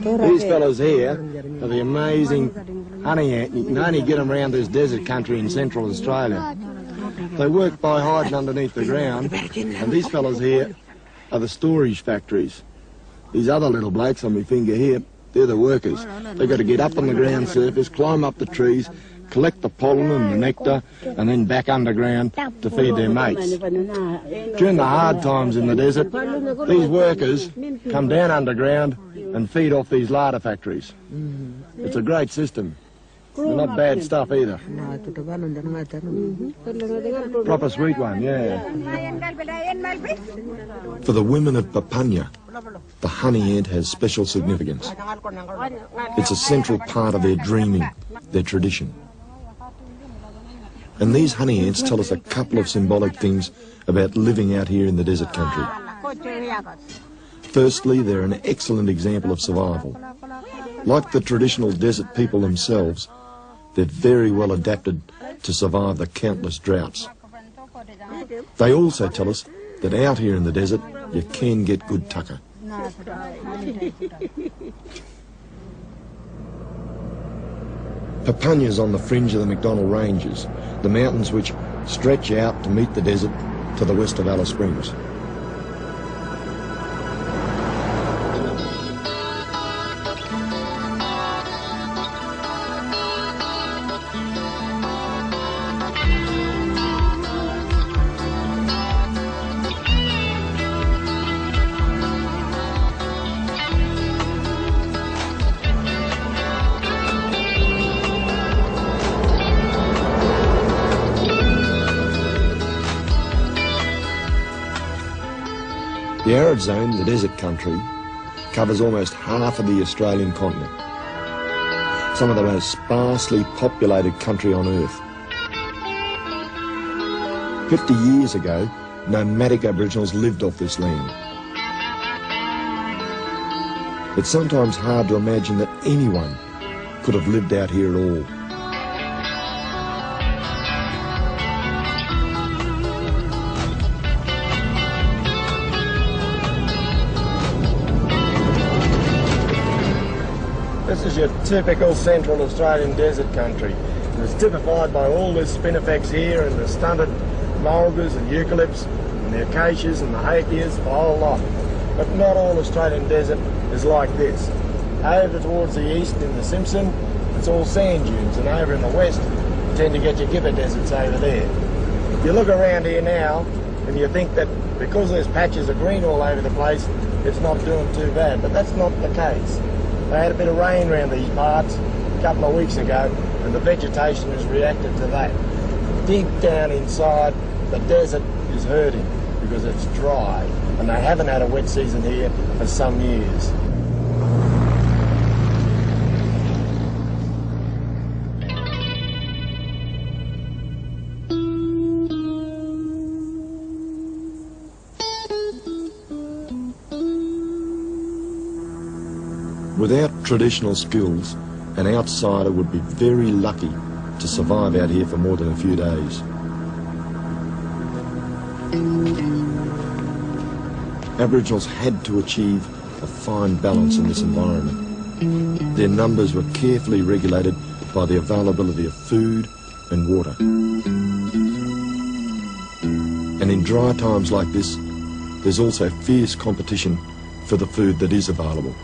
These fellows here are the amazing honey ant. You can only get them around this desert country in Central Australia. They work by hiding underneath the ground, and these fellows here are the storage factories. These other little blokes on my finger here, they're the workers. They've got to get up on the ground surface, climb up the trees, collect the pollen and the nectar, and then back underground to feed their mates. During the hard times in the desert, these workers come down underground and feed off these larder factories. It's a great system. They're not bad stuff either. Proper sweet one, yeah. For the women of Papunya, the honey ant has special significance. It's a central part of their dreaming, their tradition. And these honey ants tell us a couple of symbolic things about living out here in the desert country. Firstly, they're an excellent example of survival. Like the traditional desert people themselves, they're very well adapted to survive the countless droughts. They also tell us that out here in the desert, you can get good tucker. Papunya's on the fringe of the McDonnell Ranges, the mountains which stretch out to meet the desert to the west of Alice Springs. The arid zone, the desert country, covers almost half of the Australian continent. Some of the most sparsely populated country on Earth. 50 years ago, nomadic Aboriginals lived off this land. It's sometimes hard to imagine that anyone could have lived out here at all. This is your typical Central Australian desert country. It's typified by all this spinifex here and the stunted mulgas and eucalypts and the acacias and the hakeas, the whole lot. But not all Australian desert is like this. Over towards the east in the Simpson, it's all sand dunes, and over in the west, you tend to get your gibber deserts over there. You look around here now, and you think that because there's patches of green all over the place, it's not doing too bad, but that's not the case. They had a bit of rain around these parts a couple of weeks ago, and the vegetation has reacted to that. Deep down inside, the desert is hurting because it's dry, and they haven't had a wet season here for some years. Without traditional skills, an outsider would be very lucky to survive out here for more than a few days. Aboriginals had to achieve a fine balance in this environment. Their numbers were carefully regulated by the availability of food and water. And in dry times like this, there's also fierce competition for the food that is available.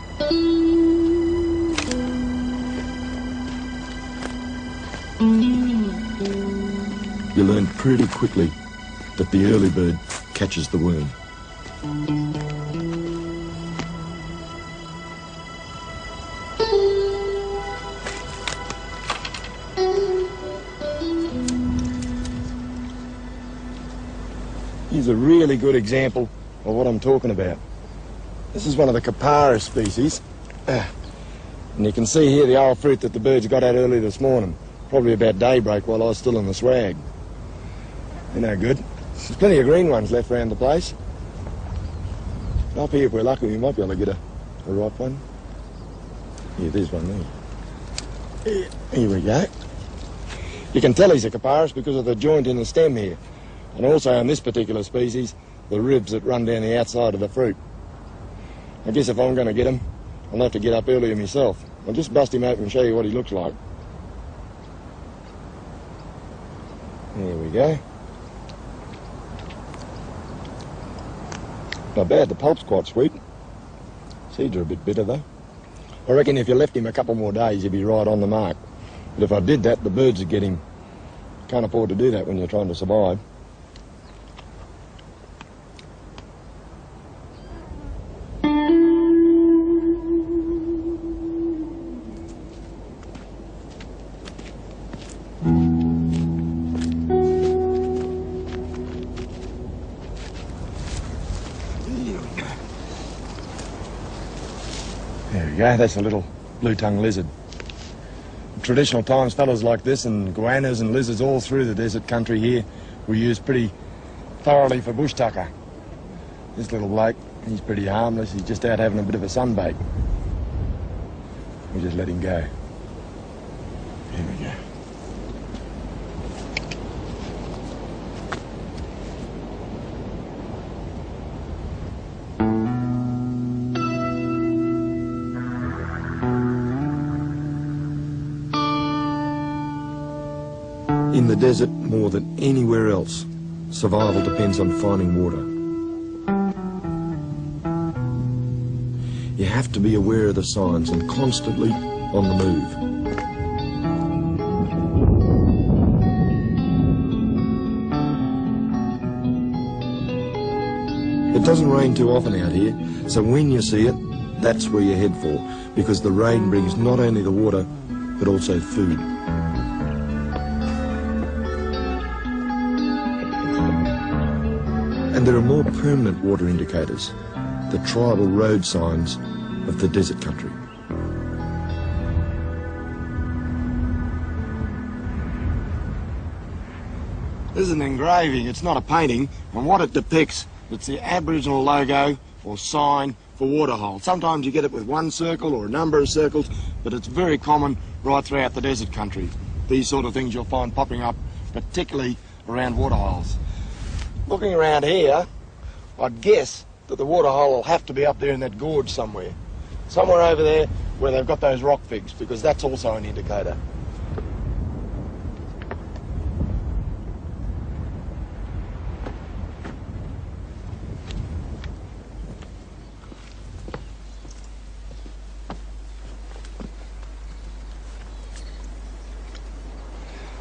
You learn pretty quickly that the early bird catches the worm. Here's a really good example of what I'm talking about. This is one of the Capara species. And you can see here the old fruit that the birds got at early this morning. Probably about daybreak while I was still in the swag. They're no good. There's plenty of green ones left around the place. Up here, if we're lucky, we might be able to get a ripe one. Yeah, there's one there. Here we go. You can tell he's a Capara because of the joint in the stem here. And also on this particular species, the ribs that run down the outside of the fruit. I guess if I'm going to get him, I'll have to get up earlier myself. I'll just bust him open and show you what he looks like. There we go. Not bad, the pulp's quite sweet. Seeds are a bit bitter though. I reckon if you left him a couple more days, he'd be right on the mark. But if I did that, the birds would get him. Can't afford to do that when you're trying to survive. There we go, that's a little blue-tongued lizard. In traditional times, fellas like this and goannas and lizards all through the desert country here were used pretty thoroughly for bush tucker. This little bloke, he's pretty harmless, he's just out having a bit of a sunbake. We'll just let him go. Here we go. In the desert, more than anywhere else, survival depends on finding water. You have to be aware of the signs and constantly on the move. It doesn't rain too often out here, so when you see it, that's where you head for, because the rain brings not only the water, but also food. And there are more permanent water indicators, the tribal road signs of the desert country. This is an engraving, it's not a painting, and what it depicts, it's the Aboriginal logo or sign for waterhole. Sometimes you get it with one circle or a number of circles, but it's very common right throughout the desert country. These sort of things you'll find popping up, particularly around waterholes. Looking around here, I'd guess that the waterhole will have to be up there in that gorge somewhere. Somewhere over there where they've got those rock figs, because that's also an indicator.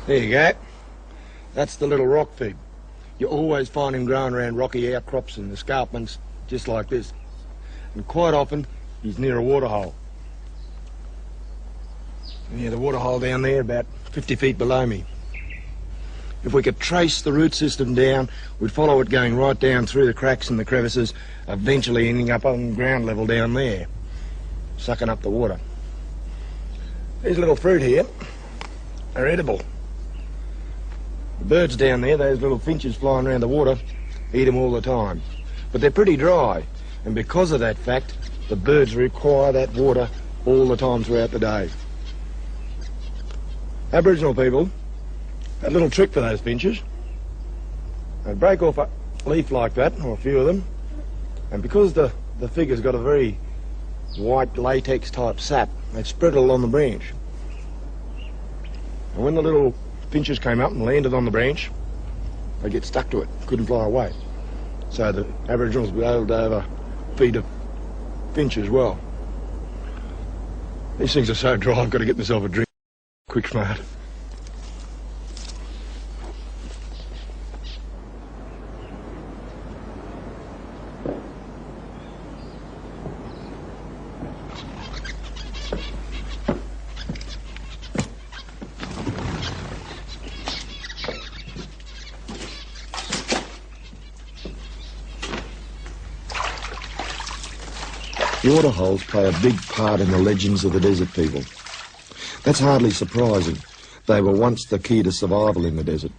There you go. That's the little rock fig. You always find him growing around rocky outcrops and escarpments, just like this. And quite often, he's near a waterhole. Yeah, the waterhole down there, about 50 feet below me. If we could trace the root system down, we'd follow it going right down through the cracks and the crevices, eventually ending up on ground level down there, sucking up the water. These little fruit here are edible. The birds down there, those little finches flying around the water, eat them all the time. But they're pretty dry, and because of that fact, the birds require that water all the time throughout the day. Aboriginal people had a little trick for those finches. They'd break off a leaf like that, or a few of them, and because the fig has got a very white latex type sap, they'd spread it along the branch. And when the little finches came up and landed on the branch, they get stuck to it, couldn't fly away. So the Aboriginals were able to have a feed of finch as well. These things are so dry, I've got to get myself a drink. Quick smart. Waterholes play a big part in the legends of the desert people. That's hardly surprising. They were once the key to survival in the desert.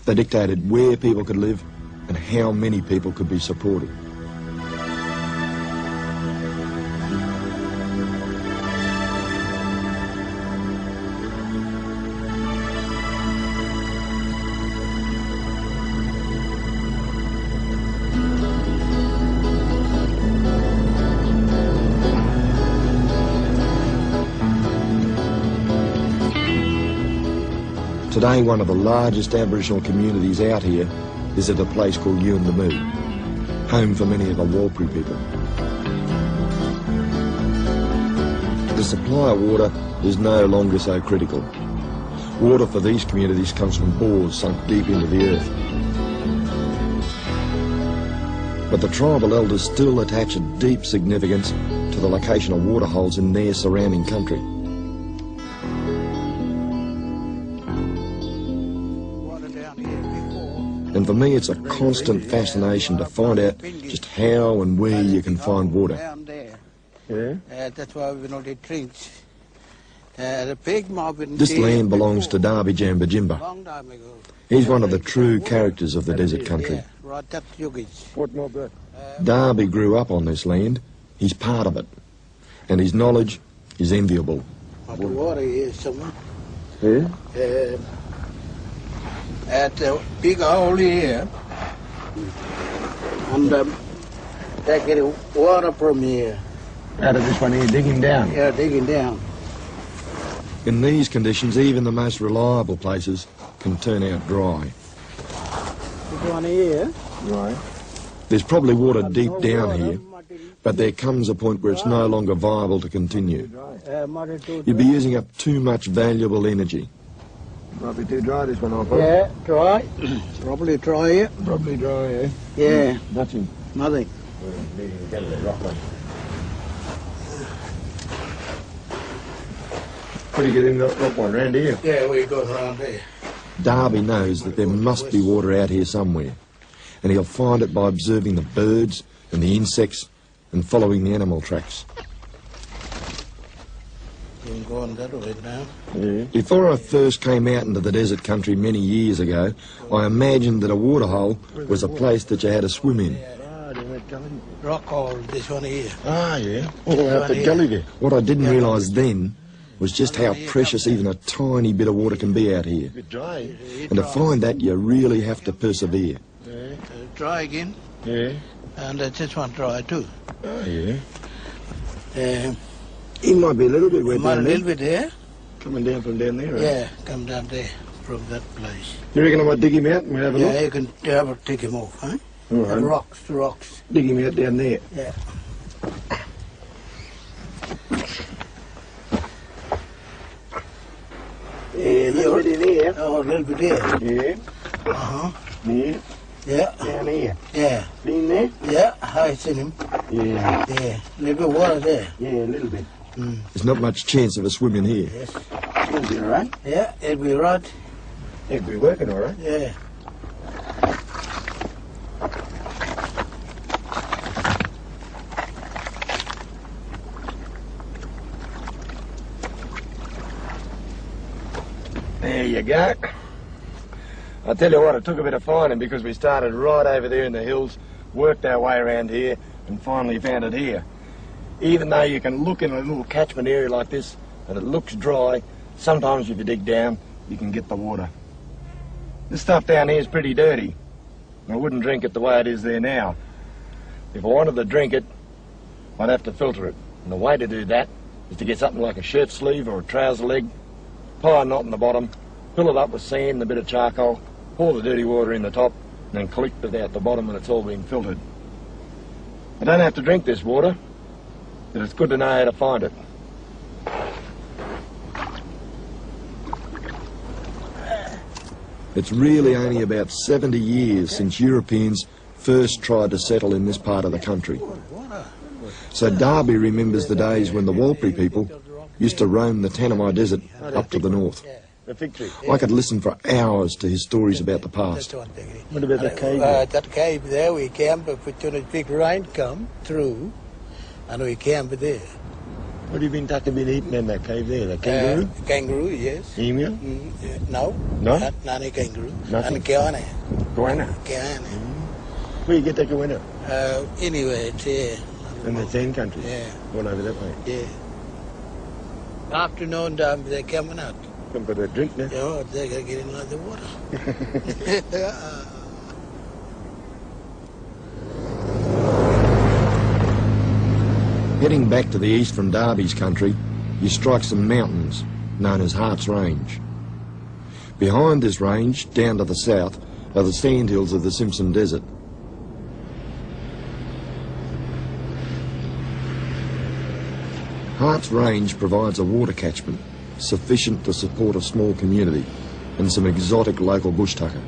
They dictated where people could live and how many people could be supported. Today, one of the largest Aboriginal communities out here is at a place called Yuendamu, home for many of the Warlpiri people. The supply of water is no longer so critical. Water for these communities comes from bores sunk deep into the earth. But the tribal elders still attach a deep significance to the location of waterholes in their surrounding country. And for me, it's a constant fascination to find out just how and where you can find water. Yeah? That's why we know the drinks. The pig mob in This land belongs to Darby Jambajimba. long time ago. He's one of the true characters of the desert country. Right, that's yogis. What mob that? Darby grew up on this land. He's part of it. And his knowledge is enviable. The water is somewhere. Yeah? At the big hole here. And they get water from here. Out of this one here, digging down? Yeah, digging down. In these conditions, even the most reliable places can turn out dry. This one here. Right. There's probably water deep down here, but there comes a point where it's no longer viable to continue. You'd be using up too much valuable energy. Might be too dry, this one, I thought. Yeah, dry. Probably dry here. Probably dry, eh? Yeah, Nothing. nothing. We need to get a rock one. What do you get in that rock one, round here? Yeah, we go around there. Darby knows that there must be water out here somewhere, and he'll find it by observing the birds and the insects and following the animal tracks. We go on that way now. Yeah. Before I first came out into the desert country many years ago, I imagined that a waterhole was a place that you had to swim in. Rock hole, this one here. Ah, yeah. All out the gully there. What I didn't realise then was just how precious even a tiny bit of water can be out here. Bit dry. And to find that, you really have to persevere. Yeah. Dry again. Yeah. And this one dry too. Oh, yeah. It might be a little bit wet Might a down little there. bit there. Coming down from down there, right? Yeah, come down there from that place. You reckon I might dig him out and we'll have a look? Yeah, you can have a take him off, huh? All right. The rocks. Dig him out down there. Yeah. Yeah, a little bit in here. Oh, a little bit there. Yeah. Uh-huh. Yeah. Yeah. Down here. Yeah. Been there? Yeah, I seen him. Yeah. Yeah. Little bit water there. Yeah, a little bit. There's not much chance of us swimming here. Yes. It'll be all right. Yeah, it'll be right. It'll be working all right. Yeah. There you go. I tell you what, it took a bit of finding because we started right over there in the hills, worked our way around here, and finally found it here. Even though you can look in a little catchment area like this and it looks dry, sometimes if you dig down, you can get the water. This stuff down here is pretty dirty. I wouldn't drink it the way it is there now. If I wanted to drink it, I'd have to filter it. And the way to do that is to get something like a shirt sleeve or a trouser leg, tie a knot in the bottom, fill it up with sand and a bit of charcoal, pour the dirty water in the top, and then collect it out the bottom when it's all been filtered. I don't have to drink this water, but it's good to know how to find it. It's really only about 70 years since Europeans first tried to settle in this part of the country. So Darby remembers the days when the Warlpiri people used to roam the Tanami Desert up to the north. The fig tree. I could listen for hours to his stories about the past. What about the cave? That cave there, we camp when a big rain come through, and we camp there. What have you been talking about eating in that cave there? The kangaroo? Kangaroo, yes. Emu? No. No? Not a kangaroo. Nothing? And goanna. Goanna? Goanna. Where you get the goanna? Anyway, it's here. In the same country? Yeah. All over that way? Yeah. Afternoon time, they're coming out. Come for a drink now? Yeah, they're going to get in like the water. Heading back to the east from Darby's country, you strike some mountains known as Hart's Range. Behind this range, down to the south, are the sandhills of the Simpson Desert. Hart's Range provides a water catchment sufficient to support a small community and some exotic local bush tucker.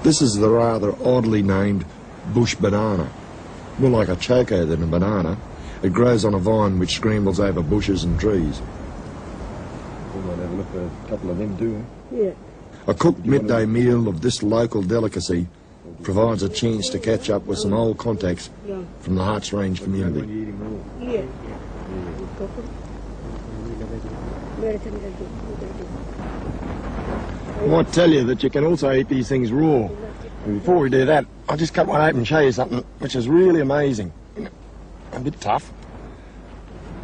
This is the rather oddly named bush banana. More like a choco than a banana. It grows on a vine which scrambles over bushes and trees. We might have a look at a couple of them too, Yeah. A cooked midday meal of this local delicacy provides a chance to catch up with some old contacts from the Hart's Range community. Yeah. I might tell you that you can also eat these things raw. And before we do that, I'll just cut one open and show you something which is really amazing. A bit tough.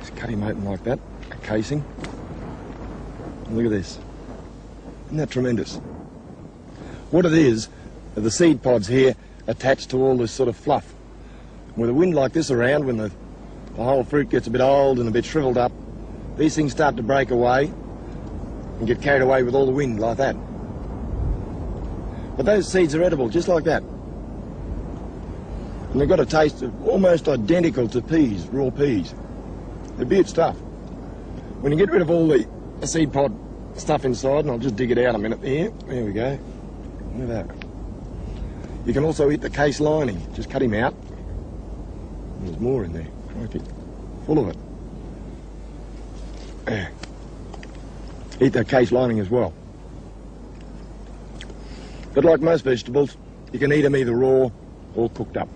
Just cut him open like that, a casing. And look at this. Isn't that tremendous? What it is, are the seed pods here attached to all this sort of fluff. With a wind like this around, when the whole fruit gets a bit old and a bit shriveled up, these things start to break away and get carried away with all the wind like that. But those seeds are edible, just like that. And they've got a taste almost identical to peas, raw peas. They're weird stuff. When you get rid of all the seed pod stuff inside, and I'll just dig it out a minute there. There we go. Look at that. You can also eat the case lining. Just cut him out. There's more in there. Crikey. Full of it. There. Eat the case lining as well. But like most vegetables, you can eat them either raw or cooked up.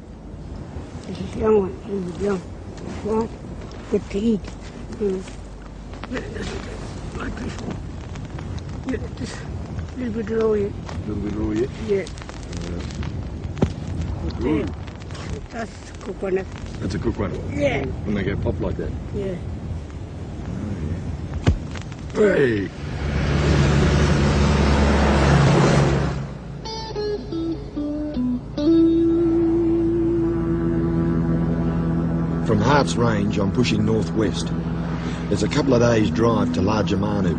This is young one. This is young. What? Good to eat. Like this. Yeah, just a little bit raw yet. A little bit raw yet? Yeah. Good. That's coconut. That's a cooked one. Yeah. When they get popped like that. Yeah. Hey! From Hart's Range, I'm pushing northwest. It's a couple of days' drive to Largermanu,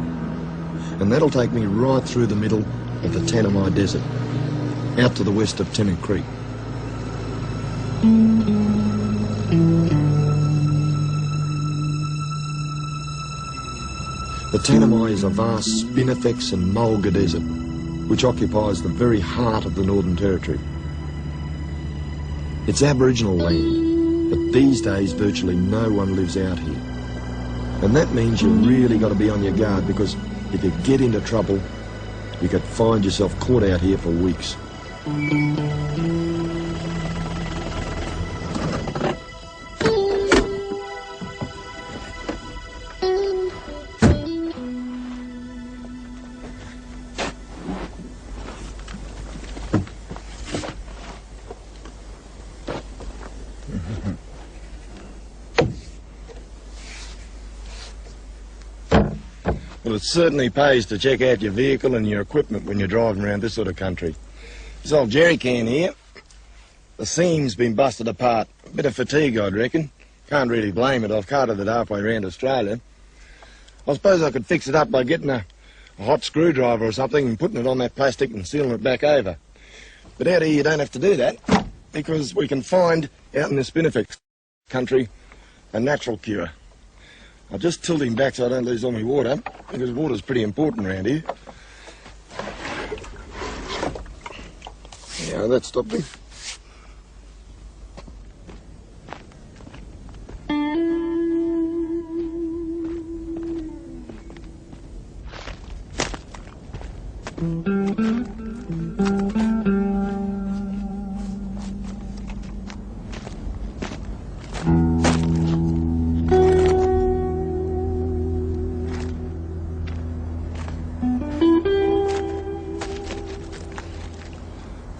and that'll take me right through the middle of the Tanami Desert, out to the west of Tennant Creek. The Tanami is a vast spinifex and mulga desert, which occupies the very heart of the Northern Territory. It's Aboriginal land, but these days virtually no one lives out here. And that means you've really got to be on your guard, because if you get into trouble, you could find yourself caught out here for weeks. Well, it certainly pays to check out your vehicle and your equipment when you're driving around this sort of country. This old jerry can here, the seam's been busted apart. A bit of fatigue, I'd reckon. Can't really blame it. I've carted it halfway around Australia. I suppose I could fix it up by getting a hot screwdriver or something and putting it on that plastic and sealing it back over. But out here you don't have to do that, because we can find out in the Spinifex country a natural cure. I'll just tilt him back so I don't lose all my water, because water's pretty important around here. Yeah, that stopped him.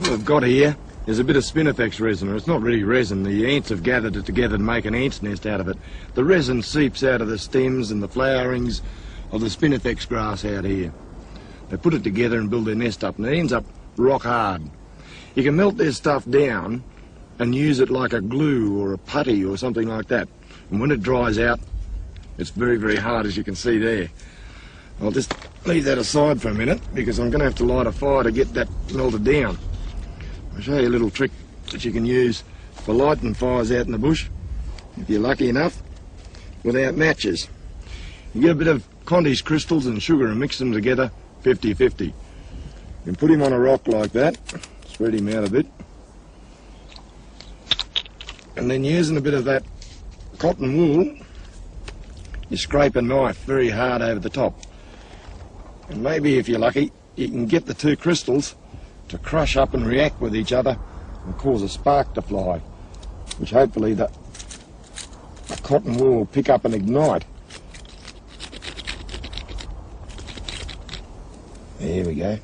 What we've got here is a bit of Spinifex resin, or it's not really resin. The ants have gathered it together to make an ant's nest out of it. The resin seeps out of the stems and the flowerings of the Spinifex grass out here. They put it together and build their nest up, and it ends up rock hard. You can melt their stuff down and use it like a glue or a putty or something like that. And when it dries out, it's very, very hard, as you can see there. I'll just leave that aside for a minute because I'm going to have to light a fire to get that melted down. I'll show you a little trick that you can use for lighting fires out in the bush, if you're lucky enough, without matches. You get a bit of Condy's crystals and sugar and mix them together 50-50. You can put him on a rock like that, spread him out a bit, and then using a bit of that cotton wool, you scrape a knife very hard over the top. And maybe, if you're lucky, you can get the two crystals to crush up and react with each other and cause a spark to fly, which hopefully the cotton wool will pick up and ignite. There we go.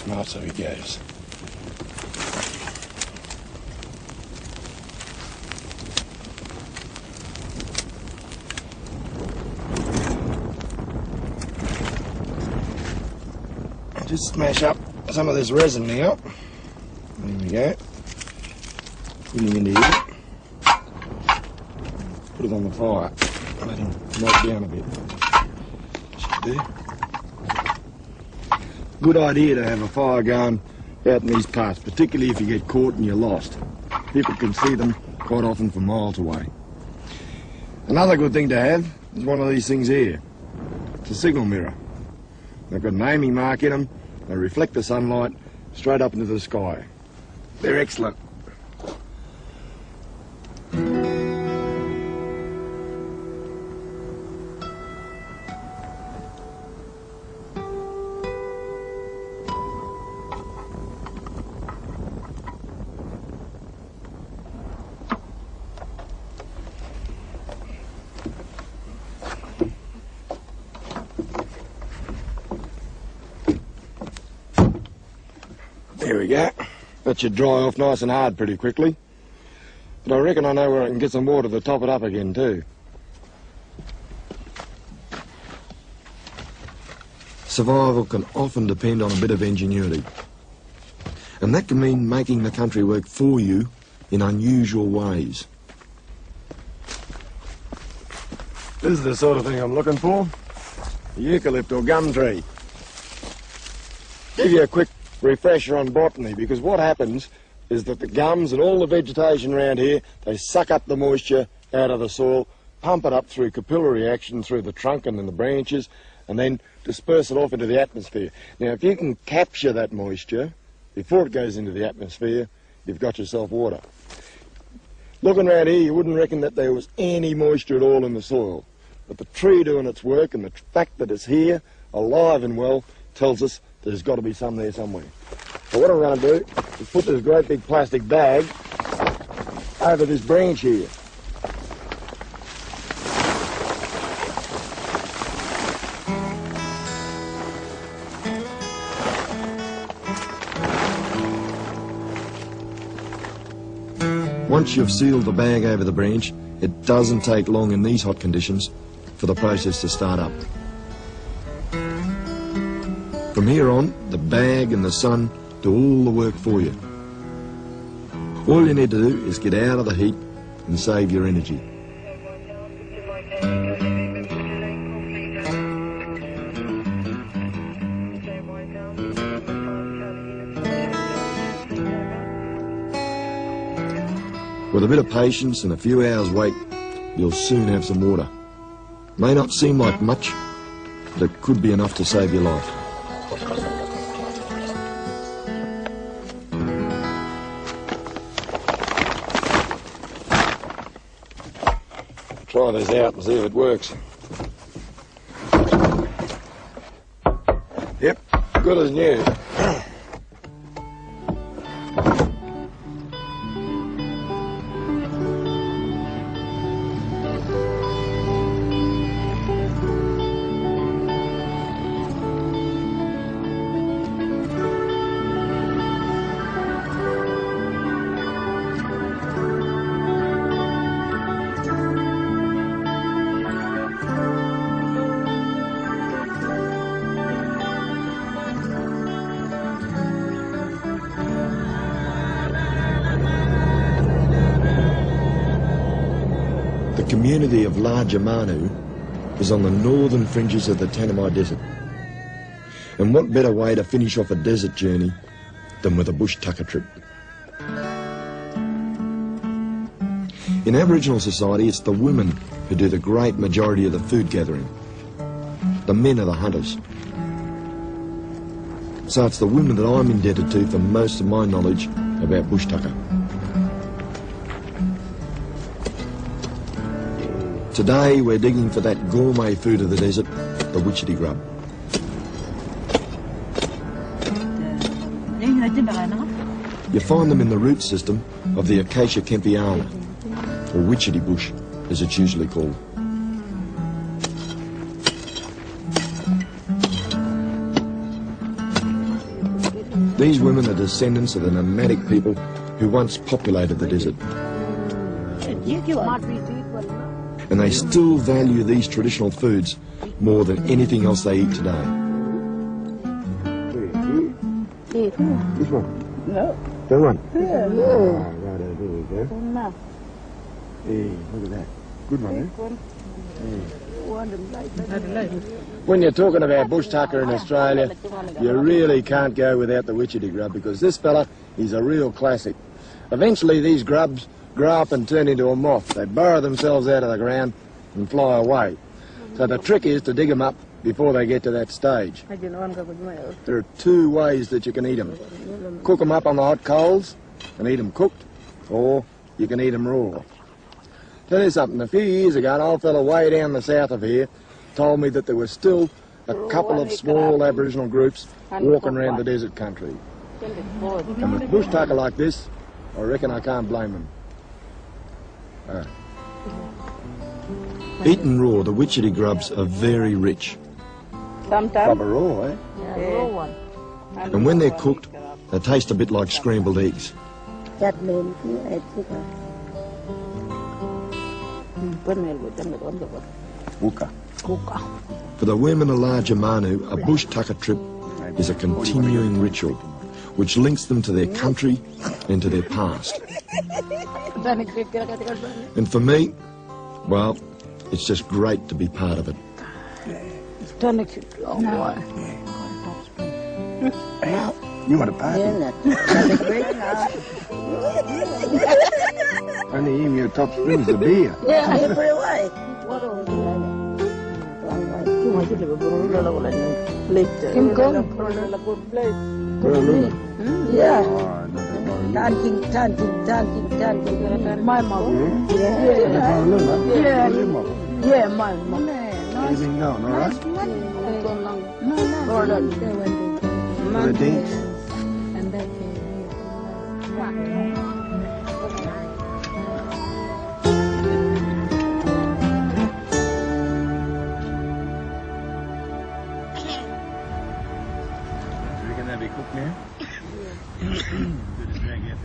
Right, so he goes. Just smash up some of this resin now. There we go. Put him into here. Put it on the fire. Let him melt down a bit. Should do. Good idea to have a fire going out in these parts, particularly if you get caught and you're lost. People can see them quite often from miles away. Another good thing to have is one of these things here. It's a signal mirror. They've got an aiming mark in them. They reflect the sunlight straight up into the sky. They're excellent. There we go. That should dry off nice and hard pretty quickly. But I reckon I know where I can get some water to top it up again too. Survival can often depend on a bit of ingenuity. And that can mean making the country work for you in unusual ways. This is the sort of thing I'm looking for. A eucalypt or gum tree. Give you a quick refresher on botany, because what happens is that the gums and all the vegetation around here, they suck up the moisture out of the soil, pump it up through capillary action through the trunk and then the branches, and then disperse it off into the atmosphere. Now, if you can capture that moisture before it goes into the atmosphere, you've got yourself water. Looking around here, you wouldn't reckon that there was any moisture at all in the soil. But the tree doing its work and the fact that it's here, alive and well, tells us there's got to be some there somewhere. So what I'm going to do is put this great big plastic bag over this branch here. Once you've sealed the bag over the branch, it doesn't take long in these hot conditions for the process to start up. From here on, the bag and the sun do all the work for you. All you need to do is get out of the heat and save your energy. With a bit of patience and a few hours wait, you'll soon have some water. May not seem like much, but it could be enough to save your life. Try this out and see if it works. Yep, Good as new. The community of La Jamanu is on the northern fringes of the Tanami Desert. And what better way to finish off a desert journey than with a bush tucker trip? In Aboriginal society, it's the women who do the great majority of the food gathering. The men are the hunters. So it's the women that I'm indebted to for most of my knowledge about bush tucker. Today we're digging for that gourmet food of the desert, the witchetty grub. You find them in the root system of the Acacia kempiana, or witchetty bush, as it's usually called. These women are descendants of the nomadic people who once populated the desert. And they still value these traditional foods more than anything else they eat today. This one? No. That one? Yeah. Ah, right over there we go. Hey, look at that. Good one, eh? When you're talking about bush tucker in Australia, you really can't go without the witchetty grub, because this fella is a real classic. Eventually these grubs grow up and turn into a moth. They burrow themselves out of the ground and fly away. So the trick is to dig them up before they get to that stage. There are two ways that you can eat them. Cook them up on the hot coals and eat them cooked, or you can eat them raw. Tell you something, a few years ago an old fellow way down the south of here told me that there were still a couple of small Aboriginal groups walking around the desert country. And with bush tucker like this, I reckon I can't blame them. Eaten raw, the witchetty grubs are very rich. Proper raw, eh? And when they're cooked, they taste a bit like scrambled eggs. Uka. For the women of La Jamanu, a bush tucker trip is a continuing ritual which links them to their country and to their past. And for me, well, it's just great to be part of it. You want a party? Only in your top springs the beer. Yeah. Oh, no, Dancing. My mom. Yeah, my mom. Anything going, all right? For the dance? You reckon they'll be cooked now? Good as drag out.